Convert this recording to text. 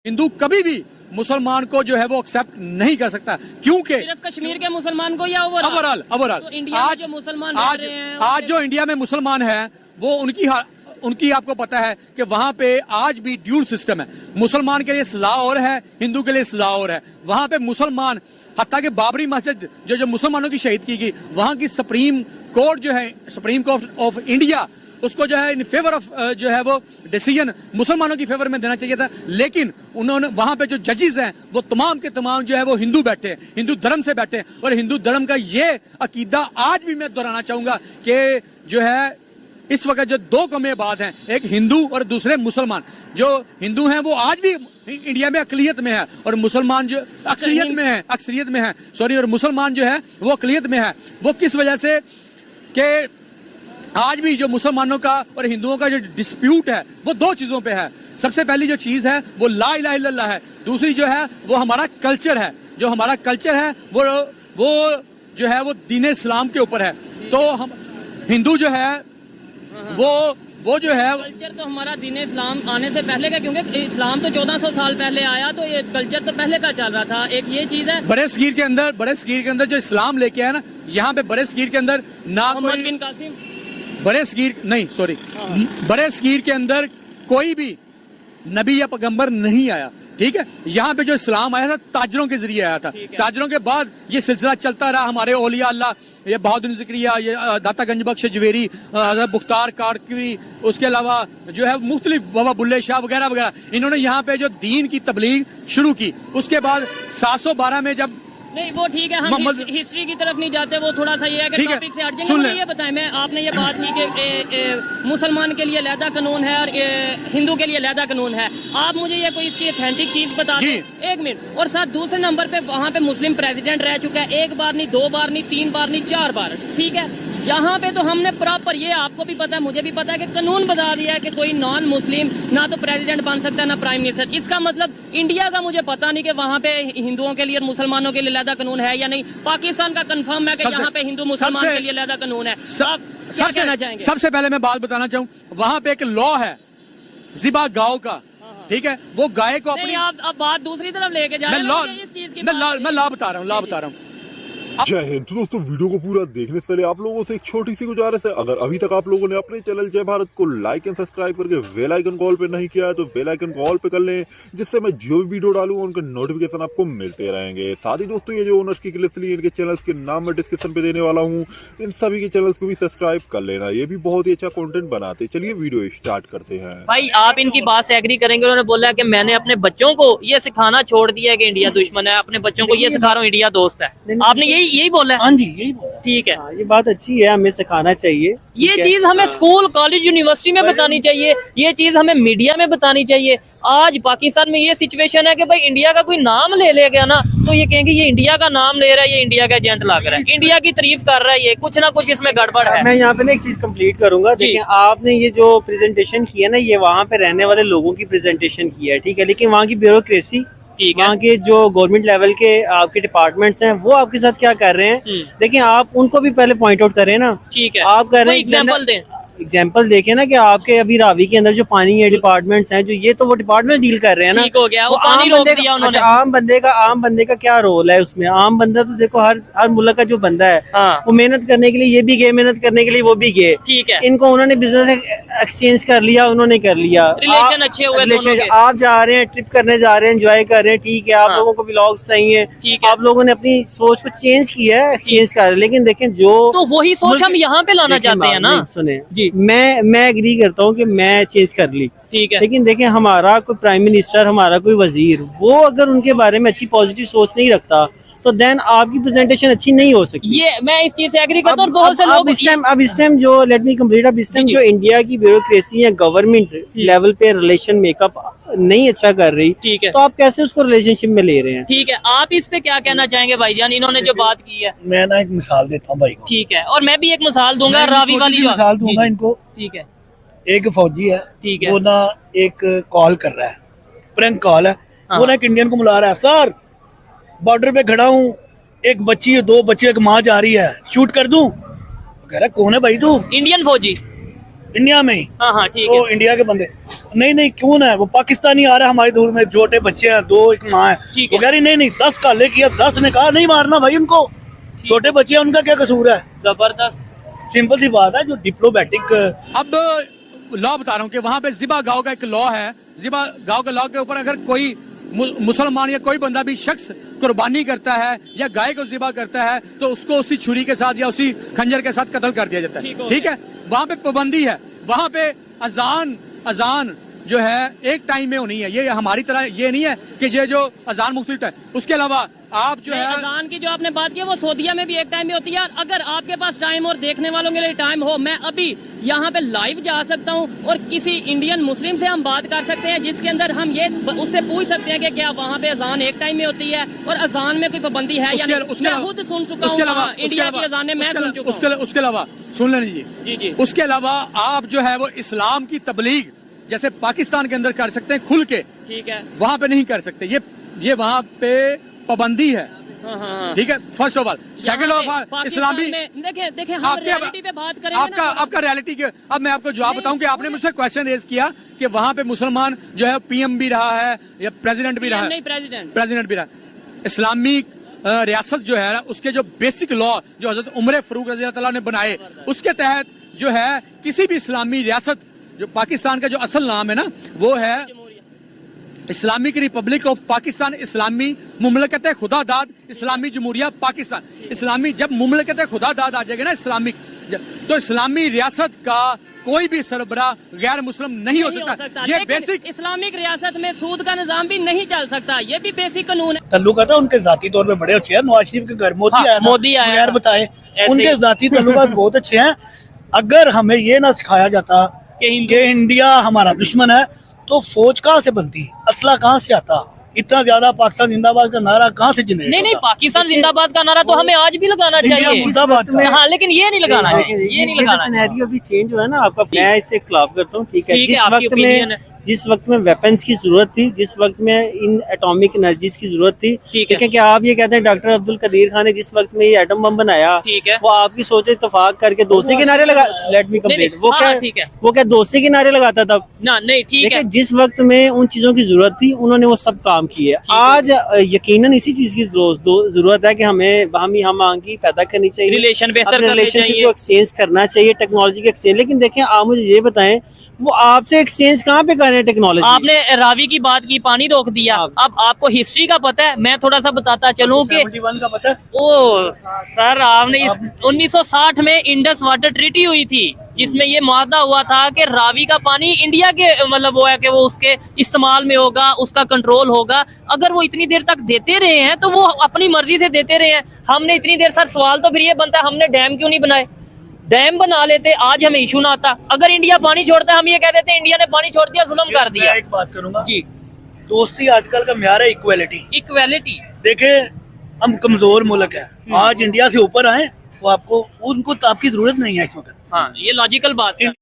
हिंदू कभी भी मुसलमान को जो है वो एक्सेप्ट नहीं कर सकता, क्योंकि सिर्फ कश्मीर के मुसलमान को या ओवरऑल तो इंडिया में जो मुसलमान रह रहे हैं आज जो इंडिया में मुसलमान है वो उनकी आपको पता है कि वहां पे आज भी ड्यूल सिस्टम है। मुसलमान के लिए सजा और है, हिंदू के लिए सजा और है। वहां पे मुसलमान, हत्ता कि बाबरी मस्जिद जो मुसलमानों की शहीद की गई, वहां की सुप्रीम कोर्ट जो है, सुप्रीम कोर्ट ऑफ इंडिया, उसको जो है इन फेवर ऑफ जो है वो डिसीजन मुसलमानों की फेवर में देना चाहिए था, लेकिन उन्होंने वहां पे जो जजेस हैं वो तमाम के तमाम जो है वो हिंदू बैठे हैं, हिंदू धर्म से बैठे हैं। और हिंदू धर्म का ये अकीदा आज भी मैं दोहराना चाहूंगा कि जो है इस वक्त जो दो कौमें आबाद हैं, एक हिंदू और दूसरे मुसलमान। जो हिंदू हैं वो आज भी इंडिया में अकलियत में है और मुसलमान जो अक्सरियत में है सॉरी, और मुसलमान जो है वो अकलियत में है। वो किस वजह से कि आज भी जो मुसलमानों का और हिंदुओं का जो डिस्प्यूट है वो दो चीजों पे है। सबसे पहली जो चीज है वो ला इलाहा इल्लल्लाह है, दूसरी जो है वो हमारा कल्चर है। जो हमारा कल्चर है वो जो है वो दीन इस्लाम के ऊपर है। तो हम हिंदू जो है वो जो है कल्चर तो हमारा दीन इस्लाम आने से पहले का, क्योंकि इस्लाम तो 1400 साल पहले आया, तो ये कल्चर तो पहले का चल रहा था। एक ये चीज है, बड़े सगीर के अंदर जो इस्लाम लेके आया ना, यहाँ पे बड़े सगीर के अंदर ना मोहम्मद बिन कासिम, बड़े सगीर के अंदर कोई भी नबी या पैगंबर नहीं आया, ठीक है। यहाँ पे जो इस्लाम आया था ताजरों के जरिए आया था। ताजरों के बाद ये सिलसिला चलता रहा। हमारे औलिया अल्लाह, ये बहादुर ज़िक्रिया, ये दाता गंज बख्श जवेरी, हज़रत मुख्तार कादरी, उसके अलावा जो है मुख्तलिफ बाबा बुल्ले शाह वगैरह वगैरह, इन्होंने यहाँ पे जो दीन की तबलीग शुरू की। उसके बाद 712 में जब नहीं वो ठीक है, हम हिस्ट्री की तरफ नहीं जाते, वो थोड़ा सा ये है कि टॉपिक से हट जाएंगे। मुझे ये बताएं, मैं आपने ये बात की कि मुसलमान के लिए अलहदा कानून है और हिंदू के लिए अलहदा कानून है। आप मुझे ये कोई इसकी ऑथेंटिक चीज बता दें, एक मिनट। और साथ दूसरे नंबर पे वहाँ पे मुस्लिम प्रेसिडेंट रह चुका है, एक बार नहीं, दो बार नहीं, तीन बार नहीं, 4 बार, ठीक है। यहाँ पे तो हमने प्रॉपर, ये आपको भी पता है, मुझे भी पता है कि कानून बता दिया है कि कोई नॉन मुस्लिम ना तो प्रेसिडेंट बन सकता है ना प्राइम मिनिस्टर। इसका मतलब इंडिया का मुझे पता नहीं कि वहाँ पे हिंदुओं के लिए और मुसलमानों के लिए अलहदा कानून है या नहीं। पाकिस्तान का कंफर्म है कि यहाँ पे हिंदू मुसलमान के लिए अलहदा कानून है। आप क्या कहना चाहेंगे? सबसे पहले मैं बात बताना चाहूँ, वहाँ पे एक लॉ है ज़िबा गाँव का, ठीक है। वो गाय को अपनी, आप बात दूसरी तरफ लेके जा रहे हैं। इस चीज की मैं लॉ बता रहा हूँ। जय हिंद। तो दोस्तों, वीडियो को पूरा देखने से पहले आप लोगों से एक छोटी सी गुजारिश है, अगर अभी तक आप लोगों ने अपने चैनल जय भारत को लाइक एंड सब्सक्राइब करके बेल आइकन कॉल पे नहीं किया है तो बेल आइकन कॉल पे कर लें, जिससे मैं जो भी वीडियो डालूं उनके नोटिफिकेशन आपको मिलते रहेंगे। साथ ही दोस्तों, ये जो ओनर्स की क्लिप्स ली, इनके चैनल्स के नाम मैं डिस्क्रिप्शन पे देने वाला हूँ, इन सभी के चैनल्स को भी सब्सक्राइब कर लेना। ये भी बहुत ही अच्छा कॉन्टेंट बनाते। चलिए वीडियो स्टार्ट करते हैं। भाई आप इनकी बात से एग्री करेंगे, उन्होंने बोला कि मैंने अपने बच्चों को ये सिखाना छोड़ दिया है कि इंडिया दुश्मन है, अपने बच्चों को ये सिखा रहा हूँ इंडिया दोस्त है। आपने यही बोला है? यही बोला। ठीक है, ये बात अच्छी है, हमें सिखाना चाहिए। ये चीज हमें स्कूल, कॉलेज, यूनिवर्सिटी में बतानी चाहिए, ये चीज हमें मीडिया में बतानी चाहिए। आज पाकिस्तान में ये सिचुएशन है कि भाई इंडिया का कोई नाम ले गया ना तो ये कहेंगे ये इंडिया का नाम ले रहा है, ये इंडिया का एजेंट लग रहा है, इंडिया की तारीफ कर रहा है, ये कुछ ना कुछ इसमें गड़बड़ है। मैं यहाँ पे ना एक चीज कंप्लीट करूंगा। देखिए, आपने ये जो प्रेजेंटेशन की है ना, ये वहाँ पे रहने वाले लोगों की प्रेजेंटेशन की है, ठीक है। लेकिन वहाँ की ब्यूरोक्रेसी, वहाँ के जो गवर्नमेंट लेवल के आपके डिपार्टमेंट्स हैं वो आपके साथ क्या कर रहे हैं, देखिए आप उनको भी पहले पॉइंट आउट करें ना। ठीक है, आप कर रहे हैं एग्जाम्पल देखे ना कि आपके अभी रावी के अंदर जो पानी है डिपार्टमेंट्स हैं, जो ये तो वो डिपार्टमेंट डील कर रहे हैं ना। ठीक हो गया, वो पानी रोक दिया उन्होंने। आम बंदे का क्या रोल है उसमें? आम बंदा तो देखो हर मुल्क का जो बंदा है वो मेहनत करने के लिए ये भी गए, मेहनत करने के लिए वो भी गए। ठीक है, इनको उन्होंने बिजनेस एक्सचेंज कर लिया, उन्होंने कर लिया, रिलेशन अच्छे हुए दोनों के। आप जा रहे हैं, ट्रिप करने जा रहे हैं, एंजॉय कर रहे हैं, ठीक है। आप लोगों को व्लॉग्स चाहिए, आप लोगों ने अपनी सोच को चेंज किया है, एक्सचेंज कर रहे हैं। लेकिन देखें, जो तो वही सोच हम यहाँ पे लाना चाहते हैं ना। सुने जी, मैं एग्री करता हूँ कि मैं चेंज कर ली, ठीक है। लेकिन देखें, हमारा कोई प्राइम मिनिस्टर, हमारा कोई वजीर, वो अगर उनके बारे में अच्छी पॉजिटिव सोच नहीं रखता तो देन आपकी प्रेजेंटेशन अच्छी नहीं हो सकती। ये मैं इस चीज से एग्री करता हूँ। बहुत से लोग इस टाइम जो लेट मी कंप्लीट, अब इस टाइम जो इंडिया की ब्यूरोक्रेसी है, गवर्नमेंट लेवल पे रिलेशन मेकअप नहीं अच्छा कर रही, ठीक है, तो आप कैसे उसको रिलेशनशिप में ले रहे हैं? ठीक है, आप इस पे क्या कहना चाहेंगे भाईजान, इन्होंने जो बात की है? मैं ना एक मिसाल देता हूँ भाई को, ठीक है, और मैं भी एक मिसाल दूंगा, रावी वाली मिसाल दूंगा इनको। ठीक है, एक फौजी है, ठीक है, वो ना एक कॉल कर रहा है, प्रैंक कॉल है। वो ना एक इंडियन को बुला रहा है, सर बॉर्डर पे खड़ा हूँ, एक बच्ची है, 2 बच्चे, एक माँ जा रही है, शूट कर दूं? कह रहा कौन है भाई तू? इंडियन फौजी, इंडिया में ही। हाँ ठीक है, इंडिया के बंदे। नहीं क्यों ना है, वो पाकिस्तानी आ रहा है हमारी दूर में, छोटे बच्चे हैं, 2 एक माँ है, वो कह रही नहीं 10 काले किया, 10 ने कहा नहीं मारना भाई उनको, छोटे बच्चे हैं, उनका क्या कसूर है। जबरदस्त, सिंपल सी बात है, जो डिप्लोमेटिक। अब लॉ बता रहा हूँ कि वहां पे जिबा गांव का एक लॉ है, जिबा गांव के लॉ के ऊपर अगर कोई मुसलमान या कोई बंदा भी शख्स कुर्बानी करता है या गाय को जिबा करता है तो उसको उसी छुरी के साथ या उसी खंजर के साथ कत्ल कर दिया जाता है। ठीक है, वहां पे पाबंदी है, वहां पे अजान जो है एक टाइम में होनी है, ये हमारी तरह ये नहीं है कि ये जो अजान मुख्तलिफ है। उसके अलावा आप जो है अजान की जो आपने बात की वो सऊदीया में भी एक टाइम में होती है। अगर आपके पास टाइम और देखने वालों के लिए टाइम हो, मैं अभी यहाँ पे लाइव जा सकता हूँ और किसी इंडियन मुस्लिम से हम बात कर सकते हैं, जिसके अंदर हम ये उससे पूछ सकते हैं कि क्या वहाँ पे अजान एक टाइम में होती है और अजान में कोई पाबंदी है या नहीं। मैं खुद सुन चुका हूँ इंडिया की अजानें, मैं सुन चुका हूँ। उसके अलावा सुन लें जी, उसके अलावा आप जो है वो इस्लाम की तबलीग जैसे पाकिस्तान के अंदर कर सकते हैं खुल के, ठीक है, वहां पे नहीं कर सकते, ये वहां पे पाबंदी है। ठीक है, first of all. Second of all इस्लामी देखें हम रियलिटी पे बात करेंगे आपका रियलिटी के, अब मैं आपको जवाब बताऊं कि आपने मुझसे क्वेश्चन रेज किया कि वहां पे मुसलमान जो है पीएम भी रहा है या प्रेसिडेंट भी रहा है, प्रेसिडेंट भी रहा है। इस्लामी रियासत जो है उसके जो बेसिक लॉ जो हजरत उमर फारूक रज़ी अल्लाह तआला ने बनाए, उसके तहत जो है किसी भी इस्लामी रियासत, जो पाकिस्तान का जो असल नाम है ना वो है इस्लामिक रिपब्लिक ऑफ पाकिस्तान, इस्लामी मुमलकत खुदादाद इस्लामी जमहूरिया पाकिस्तान। इस्लामी जब मुमलकत खुदादाद आ जाएगा ना इस्लामिक, तो इस्लामी रियासत का कोई भी सरबरा गैर मुस्लिम नहीं हो सकता। ये बेसिक इस्लामिक रियासत में सूद का निजाम भी नहीं चल सकता, ये भी बेसिक कानून है। तल्लुकात उनके जाती तौर पे बड़े अच्छे हैं, नवाज शरीफ के घर मोदी आया बगैर बताए, उनके जाती तल्लुकात बहुत अच्छे हैं। अगर हमें ये ना सिखाया जाता कि इंडिया हमारा दुश्मन है तो फौज कहाँ से बनती, असला कहाँ से आता, इतना ज्यादा पाकिस्तान जिंदाबाद का नारा कहाँ से जनरेट होता? नहीं, पाकिस्तान जिंदाबाद का नारा तो हमें आज भी लगाना चाहिए। हाँ, लेकिन ये नहीं लगाना है, ये नहीं लगाना। सिनेरियो भी चेंज हुआ है ना आपका, मैं इससे खिलाफ करता हूँ। ठीक है, जिस वक्त में वेपन्स की जरूरत थी, जिस वक्त में इन एटॉमिक एनर्जीज की जरूरत थी, ठीक है, क्या आप ये कहते हैं डॉक्टर अब्दुल कदीर खान ने जिस वक्त में ये एटम बम बनाया, ठीक है, वो आपकी सोच इत्तेफाक करके दोस्ती के नारे लगा, लेट मी कंप्लीट, वो क्या दोस्ती के नारे लगाता था ना? नहीं, ठीक है, जिस वक्त में उन चीजों की जरूरत थी उन्होंने वो सब काम किए। आज यकीनन इसी चीज की जरूरत है कि हमें हम आगे पैदा करनी चाहिए, रिलेशनशिप को एक्सचेंज करना चाहिए, टेक्नोलॉजी के एक्सचेंज। लेकिन देखें, आप मुझे ये बताएं, वो आपसे एक्सचेंज कहाँ पे कर रहे हैं टेक्नोलॉजी? आपने रावी की बात की, पानी रोक दिया। अब आपको हिस्ट्री का पता है, मैं थोड़ा सा बताता चलूं कि 71 का पता है? ओ सर, आपने 1960 में इंडस वाटर ट्रीटी हुई थी, जिसमें ये मुआहदा हुआ था कि रावी का पानी इंडिया के मतलब वो है कि वो उसके इस्तेमाल में होगा, उसका कंट्रोल होगा। अगर वो इतनी देर तक देते रहे हैं तो वो अपनी मर्जी से देते रहे हैं। हमने इतनी देर, सर सवाल तो फिर ये बनता है, हमने डैम क्यों नहीं बनाए? डैम बना लेते, आज हमें इशू ना आता। अगर इंडिया पानी छोड़ता है, हम ये कह देते हैं इंडिया ने पानी छोड़ दिया, जुल्म कर दिया। मैं एक बात करूंगा जी, दोस्ती आजकल का म्यार है इक्वालिटी। देखे, हम कमजोर मुल्क है, आज इंडिया से ऊपर आए, वो आपको उनको तो आपकी जरूरत नहीं है इस वक्त। हाँ, ये लॉजिकल बात है।